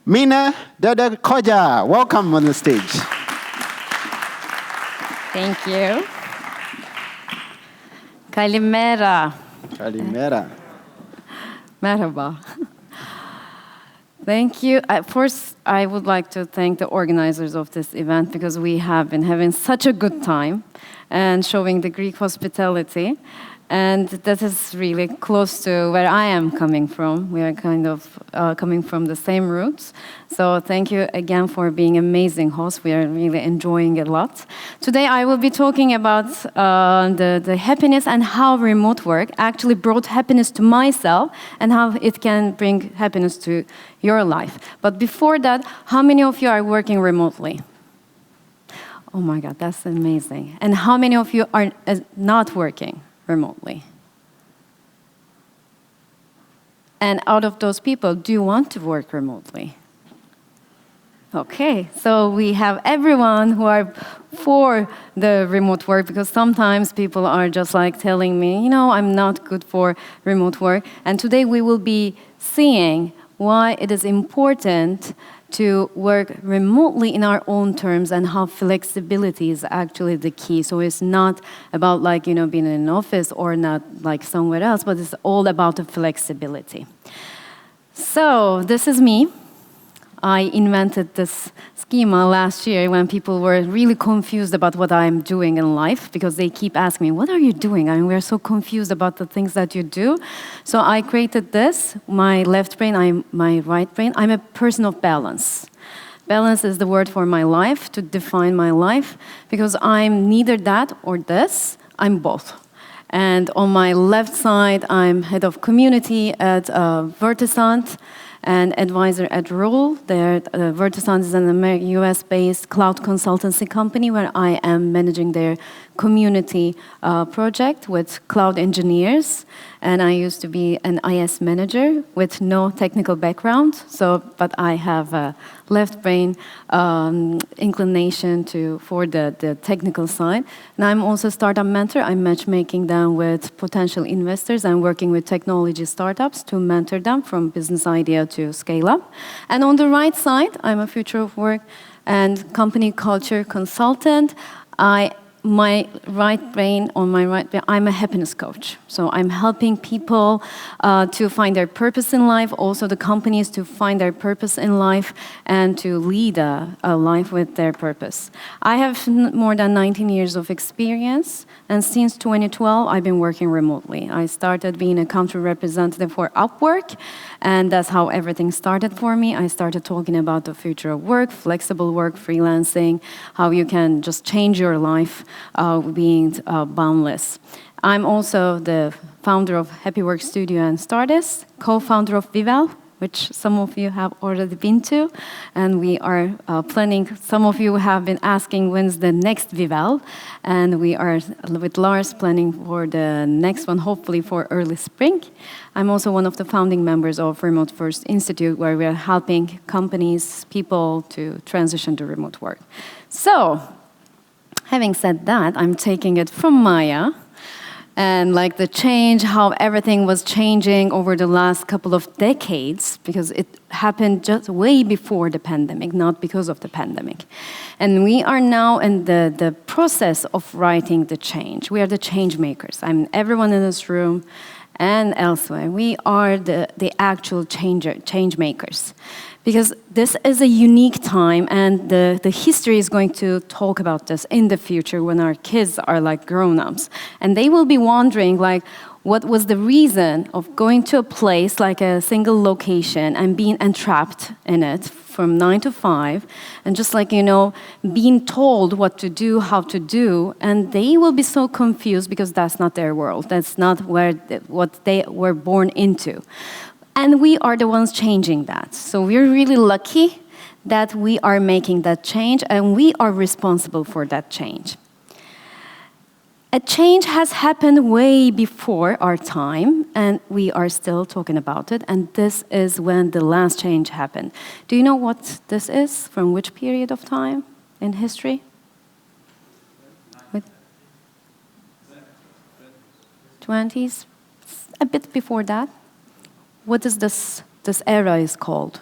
Mina Dedekoca, welcome on the stage. Thank you. Kalimera. Kalimera. Merhaba. Thank you. First, I would like to thank the organizers of this event because we have been having such a good time and showing the Greek hospitality. And that is really close to where I am coming from. We are kind of coming from the same roots. So thank you again for being amazing hosts. We are really enjoying it a lot. Today I will be talking about the happiness and how remote work actually brought happiness to myself and how it can bring happiness to your life. But before that, how many of you are working remotely? Oh my God, that's amazing. And how many of you are not working remotely? And out of those people, do you want to work remotely? Okay, so we have everyone who are for the remote work, because sometimes people are just like telling me, you know, I'm not good for remote work. And today we will be seeing why it is important to work remotely in our own terms and how flexibility is actually the key. So it's not about like, you know, being in an office or not like somewhere else, but it's all about the flexibility. So this is me. I invented this schema last year when people were really confused about what I'm doing in life because they keep asking me, what are you doing? I mean, we're so confused about the things that you do. So I created this, my left brain, my right brain. I'm a person of balance. Balance is the word for my life, to define my life, because I'm neither that or this, I'm both. And on my left side, I'm head of community at Vertisant, and advisor at Rule. Vertisant is an US-based cloud consultancy company where I am managing their community project with cloud engineers. And I used to be an IS manager with no technical background, but I have a left brain inclination for the technical side. And I'm also a startup mentor. I'm matchmaking them with potential investors. I'm working with technology startups to mentor them from business idea to scale up. And on the right side, I'm a future of work and company culture consultant. On my right brain, I'm a happiness coach. So I'm helping people to find their purpose in life, also the companies to find their purpose in life and to lead a life with their purpose. I have more than 19 years of experience, and since 2012, I've been working remotely. I started being a country representative for Upwork, and that's how everything started for me. I started talking about the future of work, flexible work, freelancing, how you can just change your life being boundless. I'm also the founder of Happy Work Studio and Stardust, co-founder of Vival, which some of you have already been to, and we are planning. Some of you have been asking when's the next Vival, and we are with Lars planning for the next one, hopefully for early spring. I'm also one of the founding members of Remote First Institute, where we are helping companies, people to transition to remote work. So, having said that, I'm taking it from Maya, and like the change, how everything was changing over the last couple of decades, because it happened just way before the pandemic, not because of the pandemic. And we are now in the process of writing the change. We are the change makers. Everyone in this room and elsewhere, we are the actual change makers. Because this is a unique time, and the history is going to talk about this in the future when our kids are like grown-ups. And they will be wondering, like, what was the reason of going to a place like a single location and being entrapped in it from 9 to 5, and just like, you know, being told what to do, how to do, and they will be so confused because that's not their world. That's not what they were born into. And we are the ones changing that. So we're really lucky that we are making that change, and we are responsible for that change. A change has happened way before our time, and we are still talking about it, and this is when the last change happened. Do you know what this is? From which period of time in history? 20s? A bit before that. What is this era is called?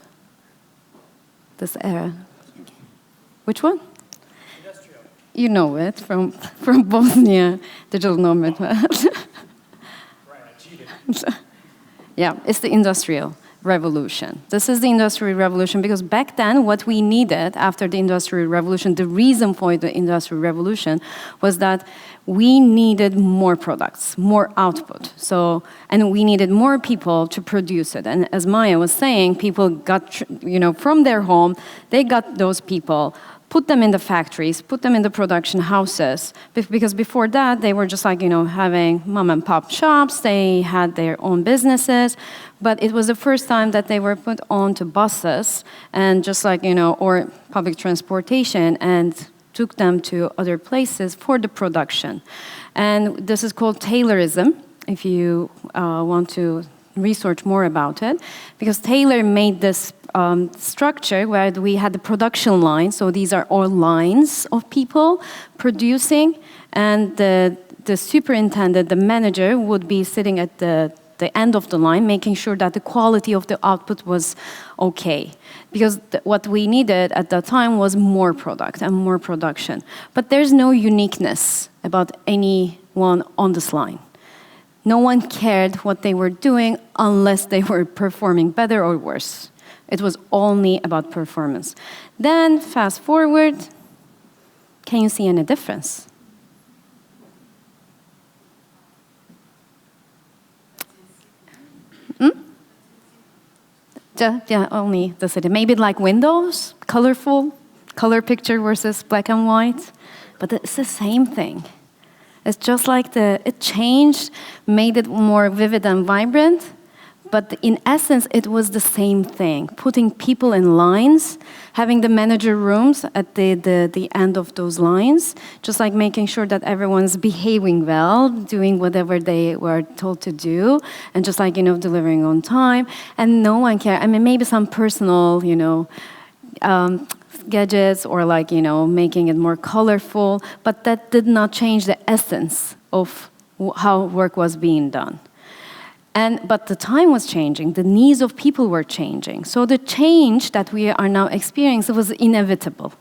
this era. Which one? You know it from Bosnia, digital nomad. Right, I cheated. Yeah, it's the industrial revolution. This is the industrial revolution because back then what we needed after the industrial revolution, the reason for the industrial revolution was that we needed more products, more output. So, and we needed more people to produce it. And as Maya was saying, people got, from their home, they got those people, put them in the factories, put them in the production houses, because before that, they were just like, having mom and pop shops, they had their own businesses, but it was the first time that they were put onto buses and just like, or public transportation and took them to other places for the production. And this is called Taylorism, if you want to research more about it, because Taylor made this structure where we had the production line, so these are all lines of people producing, and the superintendent, the manager, would be sitting at the end of the line, making sure that the quality of the output was okay. Because what we needed at that time was more product and more production. But there's no uniqueness about anyone on this line. No one cared what they were doing unless they were performing better or worse. It was only about performance. Then, fast forward, can you see any difference? Yeah, only the city. Maybe like windows, colorful, color picture versus black and white. But it's the same thing. It's just like it changed, made it more vivid and vibrant, but in essence, it was the same thing. Putting people in lines, having the manager rooms at the end of those lines, just like making sure that everyone's behaving well, doing whatever they were told to do, and just like, delivering on time, and no one cared. I mean, maybe some personal, gadgets or like, making it more colorful, but that did not change the essence of how work was being done. But the time was changing, the needs of people were changing. So the change that we are now experiencing was inevitable.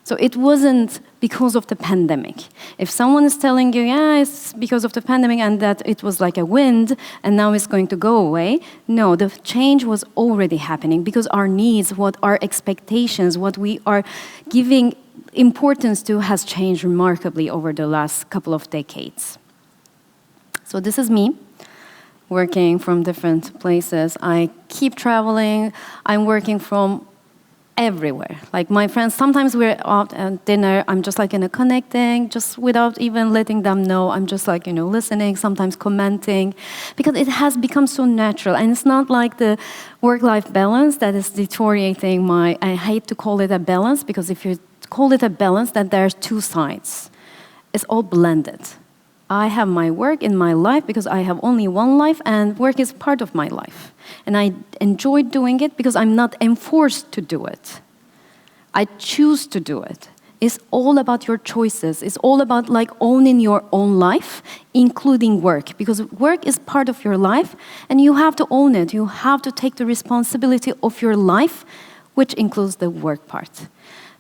So it wasn't because of the pandemic. If someone is telling you, yeah, it's because of the pandemic and that it was like a wind and now it's going to go away, no, the change was already happening because our needs, what our expectations, what we are giving importance to has changed remarkably over the last couple of decades. So this is me, working from different places. I keep traveling. I'm working from everywhere. Like my friends, sometimes we're out at dinner, I'm just like connecting, just without even letting them know. I'm just like, listening, sometimes commenting, because it has become so natural. And it's not like the work-life balance that is deteriorating I hate to call it a balance, because if you call it a balance, then there's two sides. It's all blended. I have my work in my life because I have only one life, and work is part of my life. And I enjoy doing it because I'm not enforced to do it. I choose to do it. It's all about your choices. It's all about like owning your own life, including work, because work is part of your life, and you have to own it. You have to take the responsibility of your life, which includes the work part.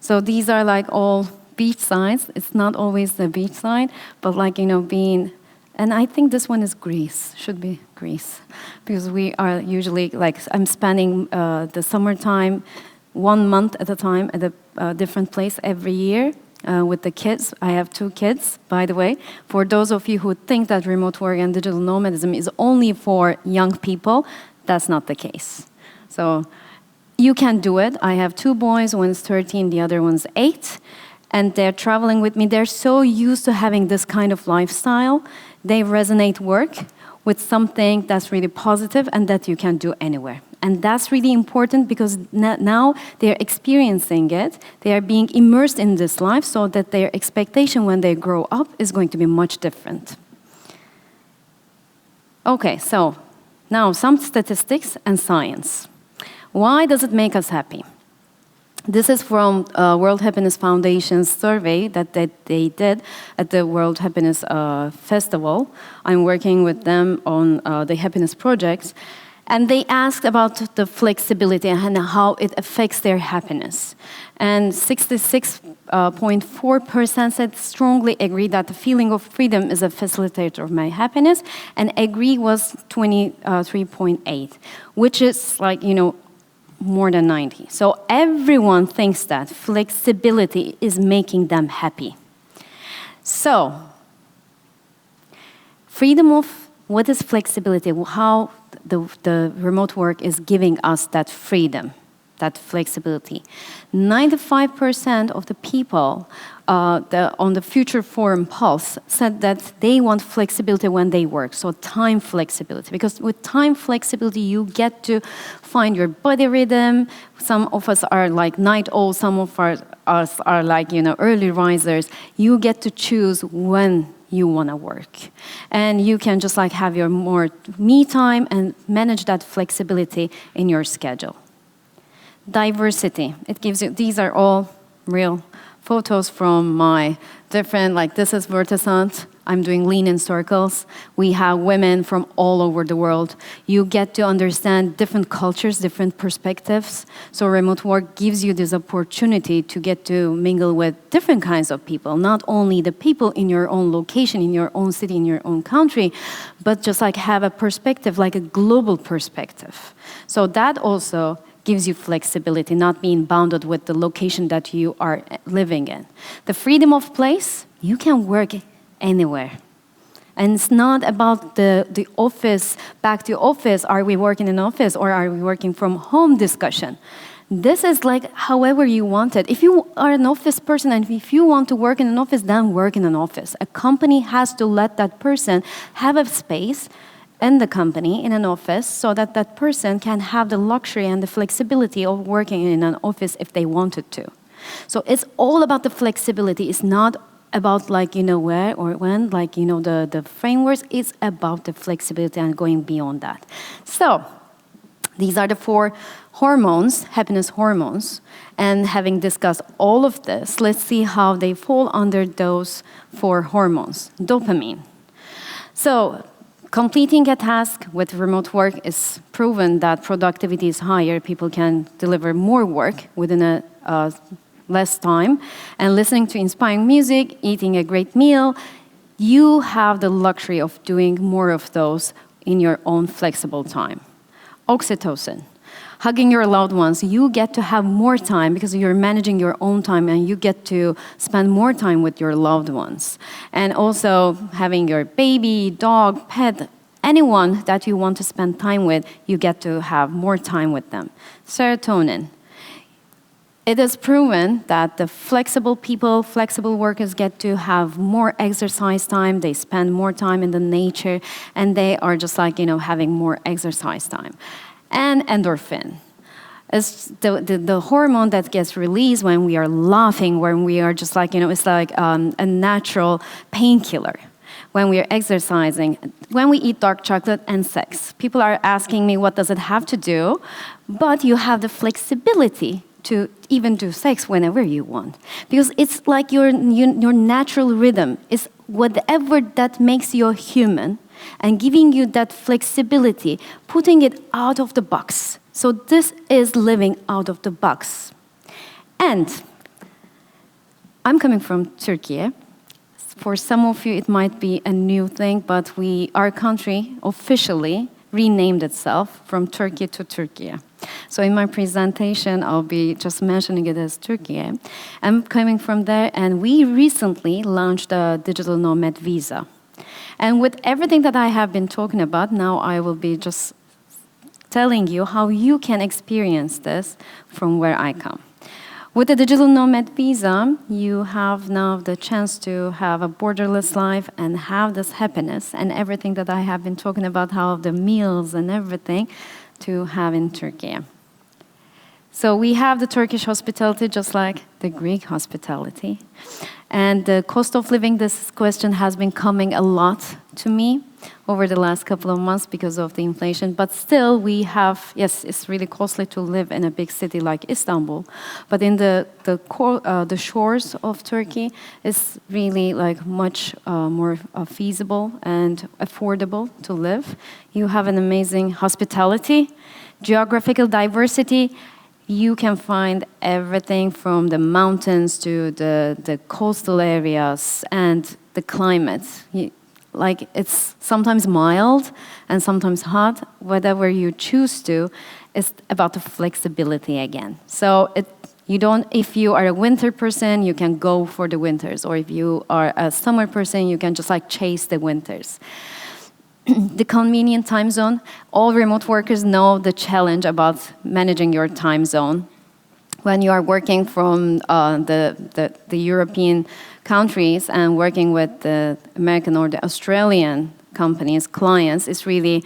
So these are like all beach sides. It's not always the beach side, but like, being, and I think this one is Greece, should be Greece, because we are usually like, I'm spending the summertime 1 month at a time at a different place every year with the kids. I have 2 kids, by the way. For those of you who think that remote work and digital nomadism is only for young people, that's not the case. So you can do it. I have 2 boys, one's 13, the other one's 8. And they're traveling with me. They're so used to having this kind of lifestyle. They resonate work with something that's really positive and that you can do anywhere. And that's really important because now they're experiencing it. They are being immersed in this life so that their expectation when they grow up is going to be much different. Okay, so now some statistics and science. Why does it make us happy? This is from World Happiness Foundation's survey that they did at the World Happiness Festival. I'm working with them on the happiness projects. And they asked about the flexibility and how it affects their happiness. And 66.4% said strongly agree that the feeling of freedom is a facilitator of my happiness, and agree was 23.8, which is like, more than 90. So everyone thinks that flexibility is making them happy. So, freedom of what is flexibility? How the remote work is giving us that freedom, that flexibility. 95% of the people on the Future Forum Pulse said that they want flexibility when they work, so time flexibility. Because with time flexibility, you get to find your body rhythm. Some of us are like night owls, some of us are like, early risers. You get to choose when you want to work. And you can just like have your more me time and manage that flexibility in your schedule. Diversity. It gives you, these are all real photos from my different, like this is Vertisant. I'm doing lean in circles. We have women from all over the world. You get to understand different cultures, different perspectives. So remote work gives you this opportunity to get to mingle with different kinds of people, not only the people in your own location, in your own city, in your own country, but just like have a perspective, like a global perspective. So that also gives you flexibility, not being bounded with the location that you are living in. The freedom of place, you can work anywhere. And it's not about the office, back to office, are we working in office or are we working from home discussion. This is like however you want it. If you are an office person and if you want to work in an office, then work in an office. A company has to let that person have a space in the company, in an office, so that that person can have the luxury and the flexibility of working in an office if they wanted to. So it's all about the flexibility. It's not about like, where or when, like, the frameworks. It's about the flexibility and going beyond that. So these are the 4 hormones, happiness hormones. And having discussed all of this, let's see how they fall under those 4 hormones. Dopamine. So completing a task with remote work is proven that productivity is higher. People can deliver more work within a less time. And listening to inspiring music, eating a great meal, you have the luxury of doing more of those in your own flexible time. Oxytocin. Hugging your loved ones, you get to have more time because you're managing your own time and you get to spend more time with your loved ones. And also having your baby, dog, pet, anyone that you want to spend time with, you get to have more time with them. Serotonin. It is proven that the flexible people, flexible workers get to have more exercise time, they spend more time in the nature, and they are just like, having more exercise time. And endorphin. It's the hormone that gets released when we are laughing, when we are just like, it's like a natural painkiller. When we are exercising, when we eat dark chocolate and sex. People are asking me, what does it have to do? But you have the flexibility to even do sex whenever you want. Because it's like your natural rhythm. It's whatever that makes you human and giving you that flexibility, putting it out of the box. So this is living out of the box. And I'm coming from Turkey. For some of you, it might be a new thing, but our country officially renamed itself from Turkey to Turkey. So in my presentation, I'll be just mentioning it as Turkey. I'm coming from there, and we recently launched a digital nomad visa. And with everything that I have been talking about, now I will be just telling you how you can experience this from where I come. With the digital nomad visa, you have now the chance to have a borderless life and have this happiness and everything that I have been talking about, how the meals and everything to have in Turkey. So we have the Turkish hospitality just like the Greek hospitality. And the cost of living, this question has been coming a lot to me over the last couple of months because of the inflation. But still, we have, yes, it's really costly to live in a big city like Istanbul. But in the shores of Turkey, it's really like much more feasible and affordable to live. You have an amazing hospitality, geographical diversity. You can find everything from the mountains to the coastal areas and the climate. Like it's sometimes mild and sometimes hot. Whatever you choose to, it's about the flexibility again. So if you are a winter person, you can go for the winters, or if you are a summer person, you can just like chase the winters. The convenient time zone, all remote workers know the challenge about managing your time zone. When you are working from the European countries and working with the American or the Australian companies, clients, it's really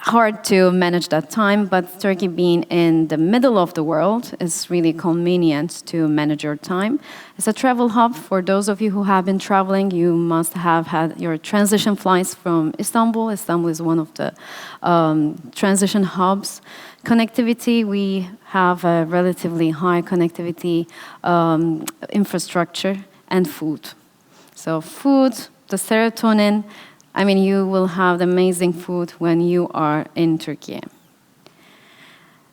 hard to manage that time, but Turkey being in the middle of the world is really convenient to manage your time. It's a travel hub. For those of you who have been traveling, you must have had your transition flights from Istanbul. Istanbul is one of the transition hubs. Connectivity, we have a relatively high connectivity infrastructure, and food. So food, the serotonin, I mean, you will have amazing food when you are in Turkey.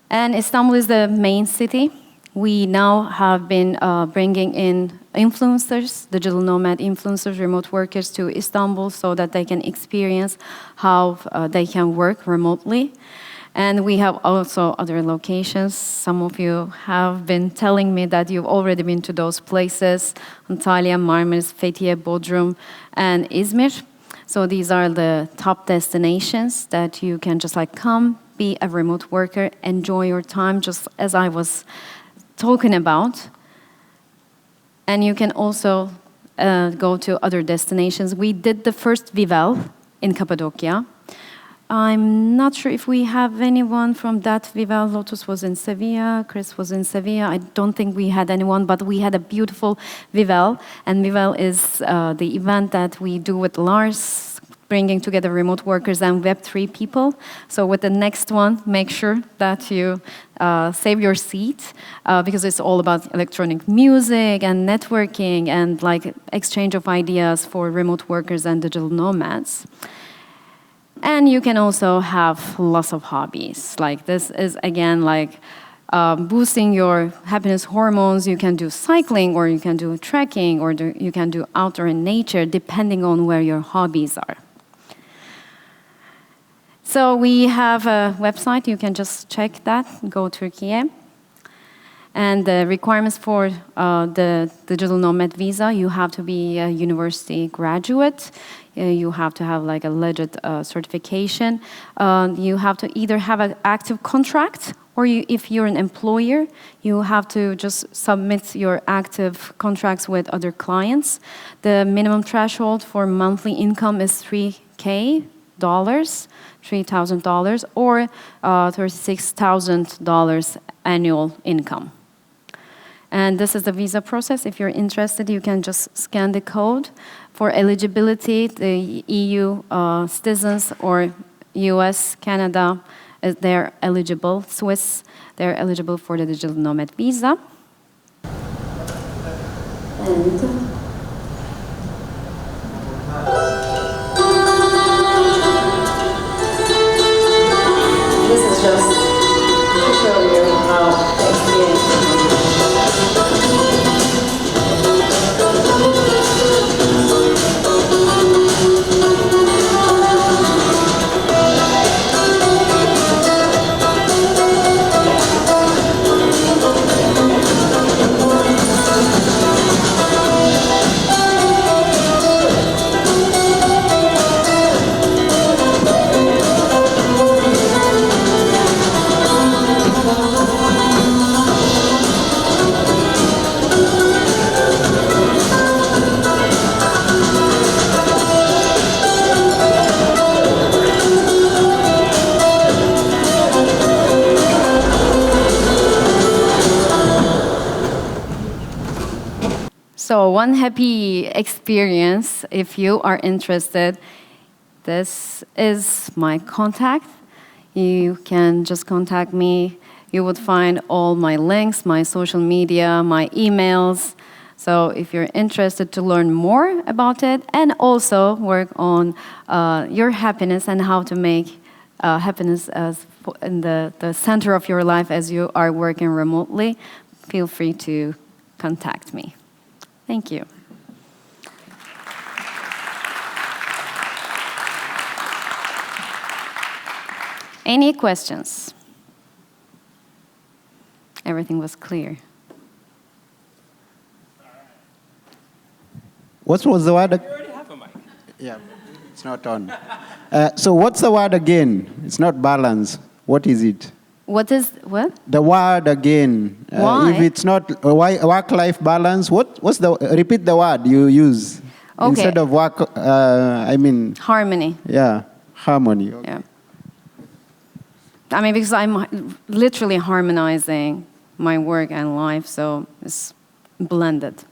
And Istanbul is the main city. We now have been bringing in influencers, digital nomad influencers, remote workers to Istanbul so that they can experience how they can work remotely. And we have also other locations. Some of you have been telling me that you've already been to those places: Antalya, Marmaris, Fethiye, Bodrum, and Izmir. So these are the top destinations that you can just like come, be a remote worker, enjoy your time, just as I was talking about. And you can also go to other destinations. We did the first Vival in Cappadocia. I'm not sure if we have anyone from that Vival. Lotus was in Sevilla, Chris was in Sevilla. I don't think we had anyone, but we had a beautiful Vival. And Vival is the event that we do with Lars, bringing together remote workers and Web3 people. So with the next one, make sure that you save your seat because it's all about electronic music and networking and like exchange of ideas for remote workers and digital nomads. And you can also have lots of hobbies. Like this is, again, like boosting your happiness hormones. You can do cycling, or you can do trekking, or you can do outdoor in nature, depending on where your hobbies are. So we have a website. You can just check that, Go Turkey. And the requirements for the digital nomad visa, you have to be a university graduate. You have to have like a legit certification. You have to either have an active contract, or if you're an employer, you have to just submit your active contracts with other clients. The minimum threshold for monthly income is $3,000, $3,000, or $36,000 annual income. And this is the visa process. If you're interested, you can just scan the code. For eligibility, the EU citizens or US, Canada, they're eligible. Swiss, they're eligible for the digital nomad visa. And this is just to show you how the experience is. So one happy experience, if you are interested, this is my contact. You can just contact me. You would find all my links, my social media, my emails. So if you're interested to learn more about it and also work on your happiness and how to make happiness as in the center of your life as you are working remotely, feel free to contact me. Thank you. Any questions? Everything was clear. What was the word? You already have a mic. Yeah, it's not on. So what's the word again? It's not balance. What is it? What is what? The word again. Why? If it's not work-life balance, what's the repeat the word you use Okay. instead of work? I mean, Harmony. yeah, harmony. Okay. Yeah. I mean, because I'm literally harmonizing my work and life, so it's blended.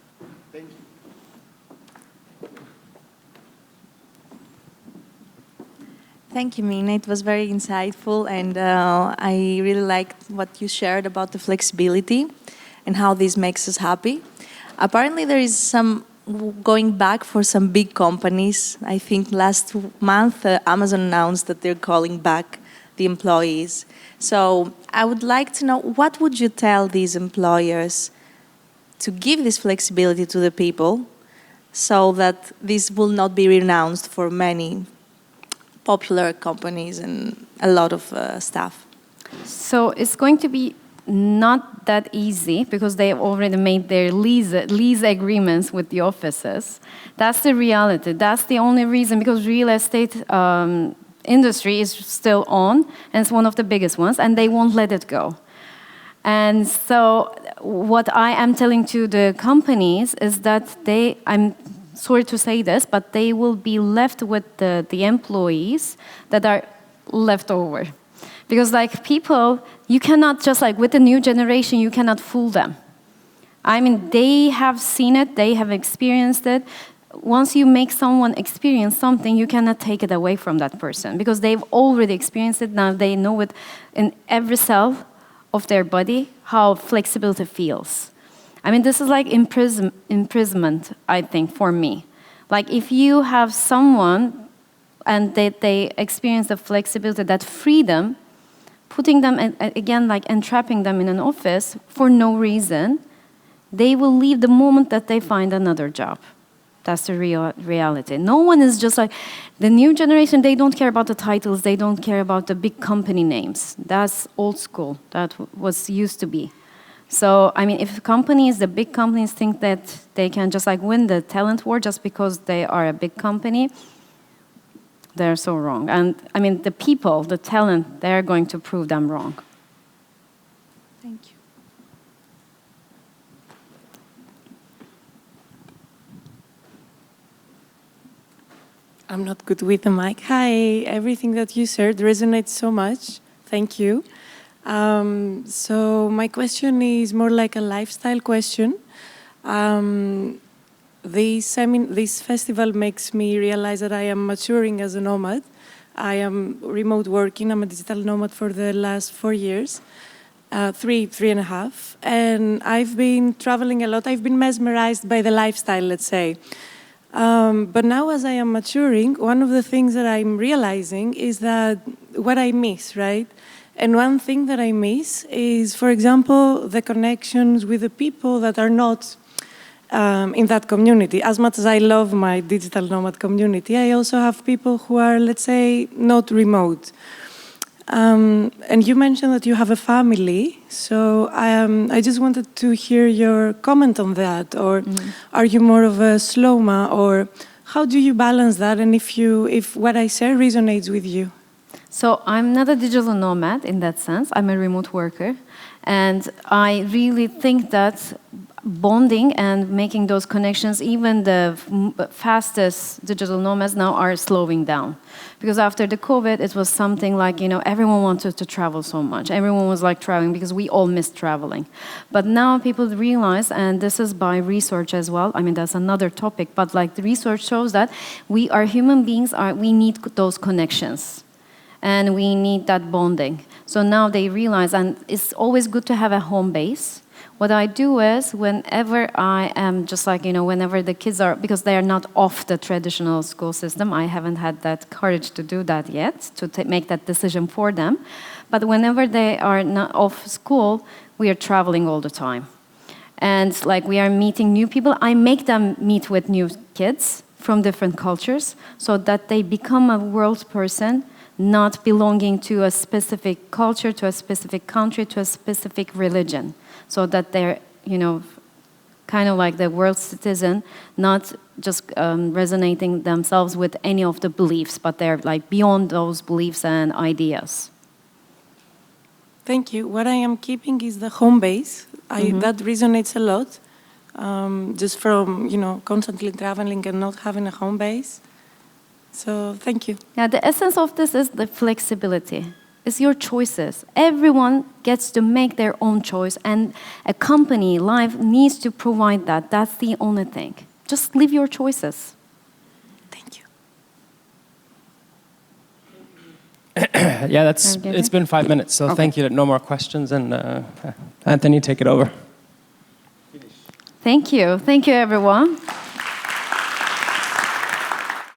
Thank you, Mina. It was very insightful, and I really liked what you shared about the flexibility and how this makes us happy. Apparently, there is some going back for some big companies. I think last month, Amazon announced that they're calling back the employees. So I would like to know, what would you tell these employers to give this flexibility to the people so that this will not be renounced for many popular companies and a lot of staff? So it's going to be not that easy because they have already made their lease agreements with the offices. That's the reality. That's the only reason, because real estate industry is still on, and it's one of the biggest ones, and they won't let it go. And so what I am telling to the companies is that I'm sorry to say this, but they will be left with the employees that are left over. Because like people, you cannot just like with the new generation, you cannot fool them. I mean, they have seen it, they have experienced it. Once you make someone experience something, you cannot take it away from that person because they've already experienced it. Now they know it in every cell of their body, how flexibility feels. I mean, this is like imprisonment, I think, for me. Like if you have someone and they experience the flexibility, that freedom, putting them, again, like entrapping them in an office for no reason, they will leave the moment that they find another job. That's the reality. No one is just like, the new generation, they don't care about the titles, they don't care about the big company names. That's old school, that was used to be. So, I mean, if companies, the big companies think that they can just like win the talent war just because they are a big company, they're so wrong. And I mean, the people, the talent, they're going to prove them wrong. Thank you. I'm not good with the mic. Hi, everything that you said resonates so much. Thank you. So my question is more like a lifestyle question. This festival makes me realize that I am maturing as a nomad. I am remote working. I'm a digital nomad for the last 4 years, three and a half. And I've been traveling a lot. I've been mesmerized by the lifestyle, let's say. But now as I am maturing, one of the things that I'm realizing is that what I miss, right? And one thing that I miss is, for example, the connections with the people that are not in that community. As much as I love my digital nomad community, I also have people who are, let's say, not remote. And you mentioned that you have a family, so I just wanted to hear your comment on that. Or are you more of a slowma, or how do you balance that? And if what I say resonates with you? So I'm not a digital nomad in that sense. I'm a remote worker. And I really think that bonding and making those connections, even the fastest digital nomads now are slowing down. Because after the COVID, it was something like, everyone wanted to travel so much. Everyone was like traveling because we all missed traveling. But now people realize, and this is by research as well, I mean, that's another topic, but like the research shows that we are human beings, we need those connections. And we need that bonding. So now they realize, and it's always good to have a home base. What I do is, whenever I am just like, whenever the kids are, because they are not off the traditional school system, I haven't had that courage to do that yet, to make that decision for them. But whenever they are not off school, we are traveling all the time. And like we are meeting new people, I make them meet with new kids from different cultures so that they become a world person, not belonging to a specific culture, to a specific country, to a specific religion. So that they're, kind of like the world citizen, not just resonating themselves with any of the beliefs, but they're like beyond those beliefs and ideas. Thank you. What I am keeping is the home base. That resonates a lot, just from, constantly traveling and not having a home base. So thank you. Yeah, the essence of this is the flexibility. It's your choices. Everyone gets to make their own choice, and a company, life, needs to provide that. That's the only thing. Just live your choices. Thank you. Yeah, it's been 5 minutes, so thank you. No more questions, and Anthony, take it over. Thank you. Thank you, everyone.